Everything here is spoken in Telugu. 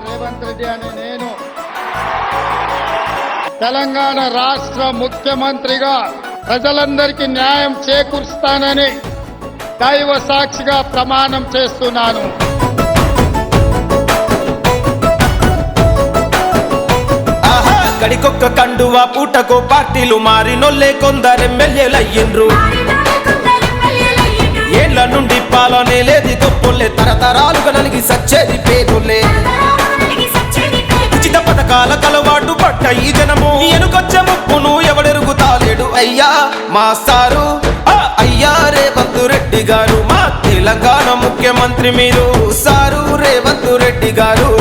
రేవంత్ రెడ్డి అనే నేను తెలంగాణ రాష్ట్ర ముఖ్యమంత్రిగా ప్రజలందరికీ న్యాయం చేకూరుస్తానని దైవ సాక్షిగా ప్రమాణం చేస్తున్నాను. గడికొక్క కండువా పూటకో పార్టీలు మారినోళ్ళే కొందరెమ్మెల్యేలయ్యిండ్రు. ఏళ్ల నుండి పాలనే లేది గొప్పలే తరతరాలుగా నలిగి సచ్చేది పేదోళ్ళే. ఉచిత పథకాల కలవాటు పట్ట ఈ జనము ఎనుకొచ్చే ముప్పును ఎవడెరుగుతాలేడు. అయ్యా మాస్టారు అయ్యా రేవంత్ రెడ్డి గారు, మా తెలంగాణ ముఖ్యమంత్రి మీరు సారు రేవంత్ రెడ్డి గారు.